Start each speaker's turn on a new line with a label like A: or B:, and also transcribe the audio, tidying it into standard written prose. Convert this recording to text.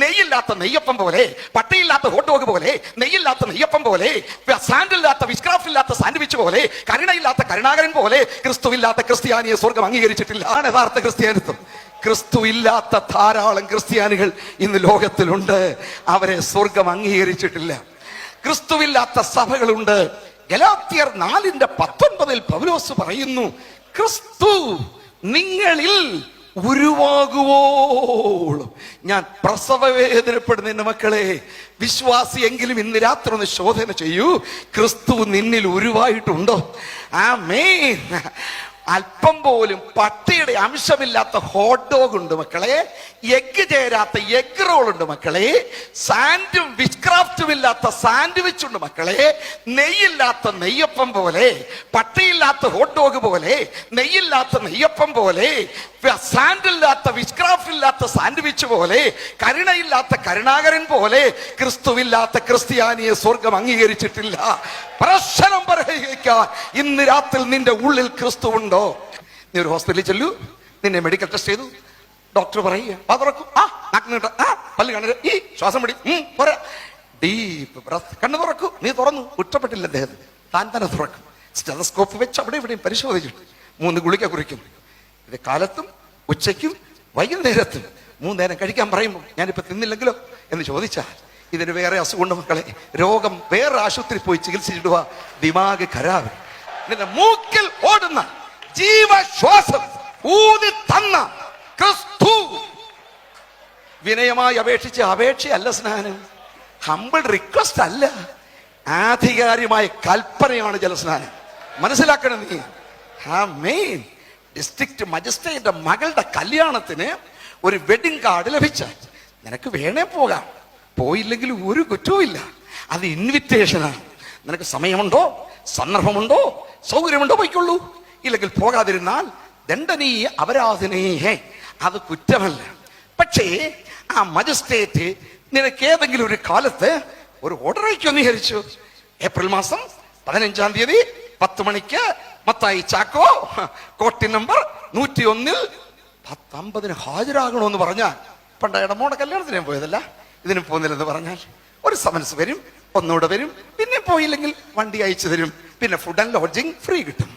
A: നെയ്യില്ലാത്ത നെയ്യപ്പം പോലെ, പട്ടയില്ലാത്ത hot dog പോലെ, നെയ്യില്ലാത്ത നെയ്യപ്പം പോലെ, സാൻഡില്ലാത്ത വിസ്ക്രാഫ്റ്റ് ഇല്ലാത്ത സാൻഡ്വിച്ച് പോലെ, കരുണയില്ലാത്ത കരുണാകരൻ പോലെ ക്രിസ്തുവില്ലാത്ത ക്രിസ്ത്യാനിയെ സ്വർഗം അംഗീകരിച്ചിട്ടില്ല. ആണ് യഥാർത്ഥ ക്രിസ്ത്യാനിത്വം. ക്രിസ്തു ഇല്ലാത്ത ധാരാളം ക്രിസ്ത്യാനികൾ ഇന്ന് ലോകത്തിലുണ്ട്. അവരെ സ്വർഗം അംഗീകരിച്ചിട്ടില്ല. ക്രിസ്തുവില്ലാത്ത സഭകളുണ്ട്. ഗലാത്യർ 4:19 പൗലോസ് പറയുന്നു, ക്രിസ്തു നിങ്ങളിൽ ഉരുവാകുവോളം ഞാൻ പ്രസവവേദനപ്പെടുന്ന എന്റെ മക്കളെ, വിശ്വാസിയെങ്കിലും ഇന്ന് രാത്രി ഒന്ന് ശോധന ചെയ്യൂ. ക്രിസ്തു നിന്നിൽ ഉരുവായിട്ടുണ്ടോ? ആമേൻ. അല്പം പോലും പട്ടിയുടെ അംശമില്ലാത്ത ഹോട്ട് ഡോഗ് ഉണ്ട് മക്കളെ, എഗ്ഗ് ചേരാത്ത എഗ് റോൾ ഉണ്ട് മക്കളെ, സാൻഡും വിസ്ക്രാഫ്റ്റും ഇല്ലാത്ത സാൻഡ്വിച്ച് ഉണ്ട് മക്കളെ, നെയ്യില്ലാത്ത നെയ്യപ്പം പോലെ, പട്ടിയില്ലാത്ത ഹോട്ട് ഡോഗ് പോലെ, നെയ്യില്ലാത്ത നെയ്യപ്പം പോലെ, സാൻഡില്ലാത്ത വിസ്ക്രാഫ്റ്റ് ഇല്ലാത്ത സാൻഡ്വിച്ച് പോലെ, കരുണയില്ലാത്ത കരുണാകരൻ പോലെ ക്രിസ്തുവില്ലാത്ത ക്രിസ്ത്യാനിയെ സ്വർഗം അംഗീകരിച്ചിട്ടില്ല. പ്രശ്നം പരിഹരിക്കാൻ ഇന്ന് രാത്രി നിന്റെ ഉള്ളിൽ ക്രിസ്തു ഉണ്ടോ? നീ ഒരു ഹോസ്പിറ്റലിൽ ചെല്ലു, നിന്നെ മെഡിക്കൽ ടെസ്റ്റ് ചെയ്തു, ഡോക്ടർ പറയുക തുറക്കും, പല്ല് കാണരുത്, ഈ ശ്വാസം പിടി, ഡീപ്പ് ബ്രത്ത്, കണ്ണു തുറക്കൂ. നീ തുറന്നു, കുറ്റപ്പെട്ടില്ല അദ്ദേഹം, താൻ തന്നെ തുറക്കും. സ്റ്റെതസ്കോപ്പ് വെച്ച് അവിടെ ഇവിടെയും പരിശോധിച്ചിട്ട് 3 ഗുളിക കുറിക്കും. ഇത് കാലത്തും ഉച്ചയ്ക്കും വൈകുന്നേരത്തും 3 നേരം കഴിക്കാൻ പറയുമ്പോൾ ഞാനിപ്പോ തിന്നില്ലെങ്കിലോ എന്ന് ചോദിച്ചാൽ ഇതിന് വേറെ അസുഖമുണ്ട് മക്കളെ. രോഗം വേറെ ആശുപത്രി പോയി ചികിത്സിച്ചിടുക. ദിമാഗ് ഖരാബ്. നിന്റെ മൂക്കിൽ ഓടുന്ന ജീവശ്വാസം ഊതി തന്ന ക്രിസ്തു. വിനയമായി അപേക്ഷയല്ല സ്നാനം, ഹംബിൾ റിക്വസ്റ്റ് അല്ല, ആധികാരികമായ കൽപ്പനയാണ് ജലസ്നാനം. മനസ്സിലാക്കണം നീ. ആമേൻ. ഡിസ്ട്രിക്ട് മജിസ്ട്രേറ്റ് മകളുടെ കല്യാണത്തിന് ഒരു വെഡിങ് കാർഡ് ലഭിച്ചാൽ നിനക്ക് വേണേ പോകാം, പോയില്ലെങ്കിൽ ഒരു കുറ്റവും ഇല്ല. അത് ഇൻവിറ്റേഷനാണ്. നിനക്ക് സമയമുണ്ടോ, സന്ദർഭമുണ്ടോ, സൗകര്യമുണ്ടോ, പോയിക്കൊള്ളൂ. ഇല്ലെങ്കിൽ പോകാതിരുന്നാൽ ദണ്ഡനീയ അപരാധനീയേ, അത് കുറ്റമല്ല. പക്ഷേ ആ മജിസ്ട്രേറ്റ് നിനക്ക് ഏതെങ്കിലും ഒരു കാലത്ത് ഒരു ഓർഡർ അയക്കുമെന്ന് വിചാരിച്ചു. ഏപ്രിൽ മാസം 15-ാം തീയതി 10 മണിക്ക് മത്തായി ചാക്കോ കോട്ടി നമ്പർ 101 10:50 ഹാജരാകണമെന്ന് പറഞ്ഞാൽ, പണ്ട് ഇടമോടെ കല്യാണത്തിന് ഞാൻ പോയതല്ല, ഇതിന് പോകുന്നില്ലെന്ന് പറഞ്ഞാൽ ഒരു സമൻസ് വരും, ഒന്നുകൂടെ വരും, പിന്നെ പോയില്ലെങ്കിൽ വണ്ടി അയച്ചു തരും, പിന്നെ ഫുഡ് ആൻഡ് ലോഡ്ജിങ് ഫ്രീ കിട്ടും.